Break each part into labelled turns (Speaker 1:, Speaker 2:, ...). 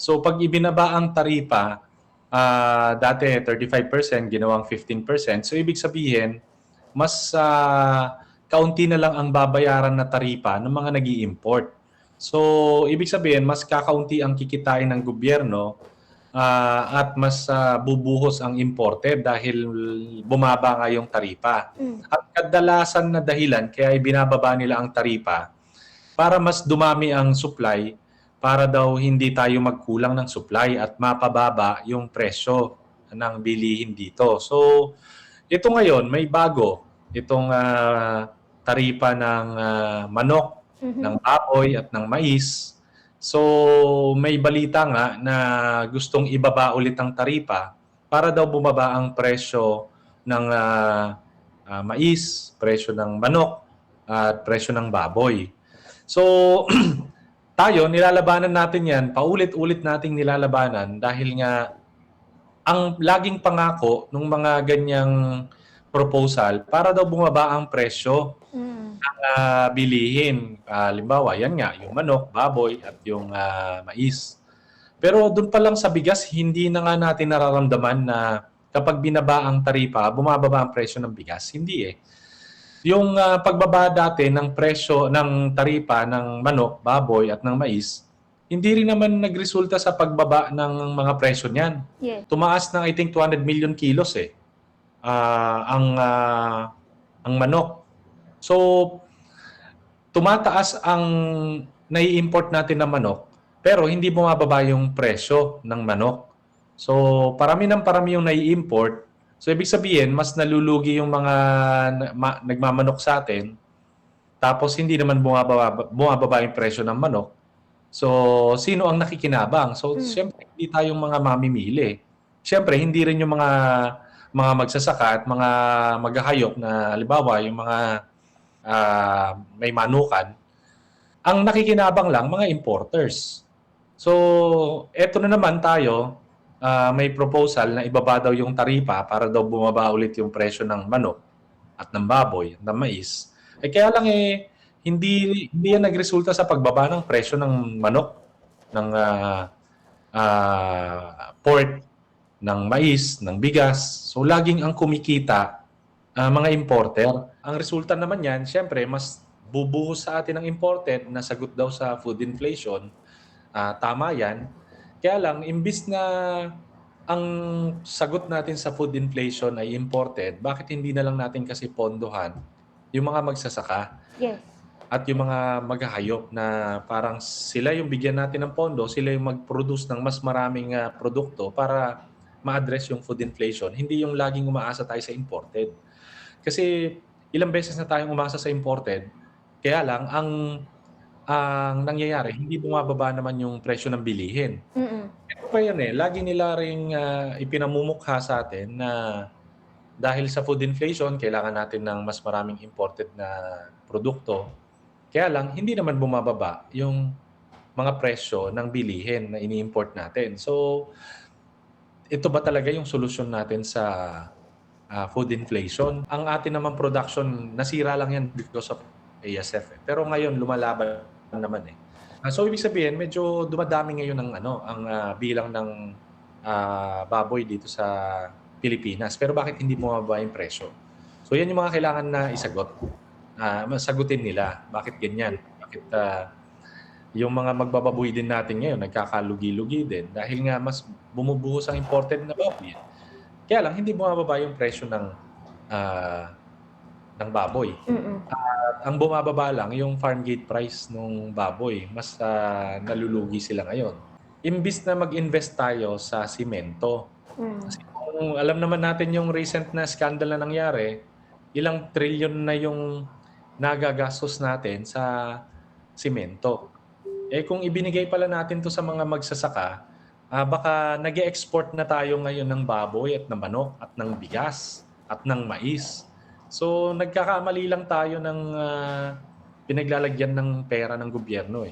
Speaker 1: So pag ibinaba ang taripa, dati 35%, ginawang 15%. So ibig sabihin, mas kaunti na lang ang babayaran na taripa ng mga nag-i-import. So ibig sabihin, mas kakaunti ang kikitain ng gobyerno at mas bubuhos ang imported dahil bumaba nga yung taripa. At kadalasan na dahilan kaya ibinababa nila ang taripa para mas dumami ang supply, para daw hindi tayo magkulang ng supply at mapababa yung presyo ng bilihin dito. So ito ngayon may bago, itong taripa ng manok, ng baboy at ng mais. So may balita nga na gustong ibaba ulit ang taripa para daw bumaba ang presyo ng mais, presyo ng manok at presyo ng baboy. So tayo nilalabanan natin 'yan, paulit-ulit nating nilalabanan dahil nga ang laging pangako ng mga ganyang proposal para daw bumaba ang presyo ng bilihin. Halimbawa, yan nga, yung manok, baboy at yung mais. Pero doon pa lang sa bigas, hindi na nga natin nararamdaman na kapag binaba ang taripa, bumababa ang presyo ng bigas. Hindi eh. Yung pagbaba dati ng presyo ng taripa ng manok, baboy at ng mais, hindi rin naman nagresulta sa pagbaba ng mga presyo niyan.
Speaker 2: Yes.
Speaker 1: Tumaas ng I think 200 million kilos eh ang manok. So tumataas ang nai-import natin na manok pero hindi bumababa yung presyo ng manok. So parami yung nai-import. So ibig sabihin mas nalulugi yung mga nagmamanok sa atin tapos hindi naman bumababa yung presyo ng manok. So sino ang nakikinabang? So siyempre hindi tayong mga mamimili. Siyempre hindi rin yung mga magsasaka at mga maghahayop na halimbawa yung mga may manukan, ang nakikinabang lang mga importers. So, eto na naman tayo, may proposal na ibaba daw yung taripa para daw bumaba ulit yung presyo ng manok at ng baboy, ng mais. Kaya lang hindi yan nagresulta sa pagbaba ng presyo ng manok, ng pork, ng mais, ng bigas. So, laging ang kumikita mga importer. Ang resulta naman yan, syempre, mas bubuhos sa atin ng imported na sagot daw sa food inflation. Tama yan. Kaya lang, imbis na ang sagot natin sa food inflation ay imported, bakit hindi na lang natin kasi pondohan yung mga magsasaka?
Speaker 2: Yes.
Speaker 1: At yung mga maghahayop na parang sila yung bigyan natin ng pondo, sila yung mag-produce ng mas maraming produkto para ma-address yung food inflation. Hindi yung laging umaasa tayo sa imported. Kasi ilang beses na tayong umasa sa imported, kaya lang ang nangyayari, hindi bumababa naman yung presyo ng bilihin. Ito pa yan lagi nila ring ipinamumukha sa atin na dahil sa food inflation, kailangan natin ng mas maraming imported na produkto. Kaya lang, hindi naman bumababa yung mga presyo ng bilihin na ini-import natin. So, ito ba talaga yung solusyon natin sa food inflation? Ang atin naman production, nasira lang yan because of ASF. Pero ngayon, lumalaban naman So, ibig sabihin, medyo dumadami ngayon ang bilang ng baboy dito sa Pilipinas. Pero bakit hindi bumababa yung presyo? So, yan yung mga kailangan na isagot. Masagutin nila. Bakit ganyan? Bakit yung mga magbababoy din natin ngayon nagkakalugi-lugi din dahil nga mas bumubuhos ang imported na baboy. Kaya lang hindi bumababa yung presyo ng baboy. At ang bumababa lang yung farm gate price ng baboy. Mas nalulugi sila ngayon. Imbis na mag-invest tayo sa simento. Kasi kung alam naman natin yung recent na scandal na nangyari, ilang trilyon na yung nagagastos natin sa simento. Kung ibinigay pala natin to sa mga magsasaka, baka nag-e-export na tayo ngayon ng baboy at ng manok at ng bigas at ng mais. So nagkakamali lang tayo ng pinaglalagyan ng pera ng gobyerno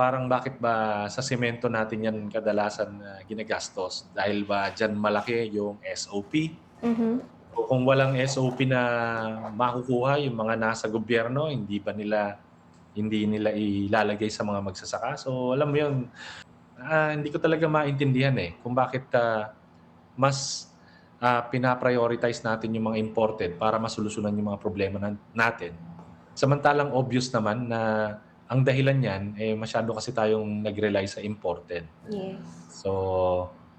Speaker 1: parang bakit ba sa semento natin yan kadalasan ginagastos? Dahil ba dyan malaki yung SOP? O kung walang SOP na makukuha yung mga nasa gobyerno, hindi nila ilalagay sa mga magsasaka? So alam mo yun, Hindi ko talaga maintindihan, eh, kung bakit, mas, pina-prioritize natin yung mga imported para masolusyunan yung mga problema natin. Samantalang obvious naman na ang dahilan niyan, eh, masyado kasi tayong nag-rely sa imported.
Speaker 2: Yes.
Speaker 1: So,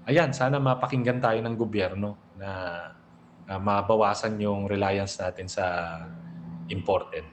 Speaker 1: ayan sana mapakinggan tayo ng gobyerno na, mabawasan yung reliance natin sa imported.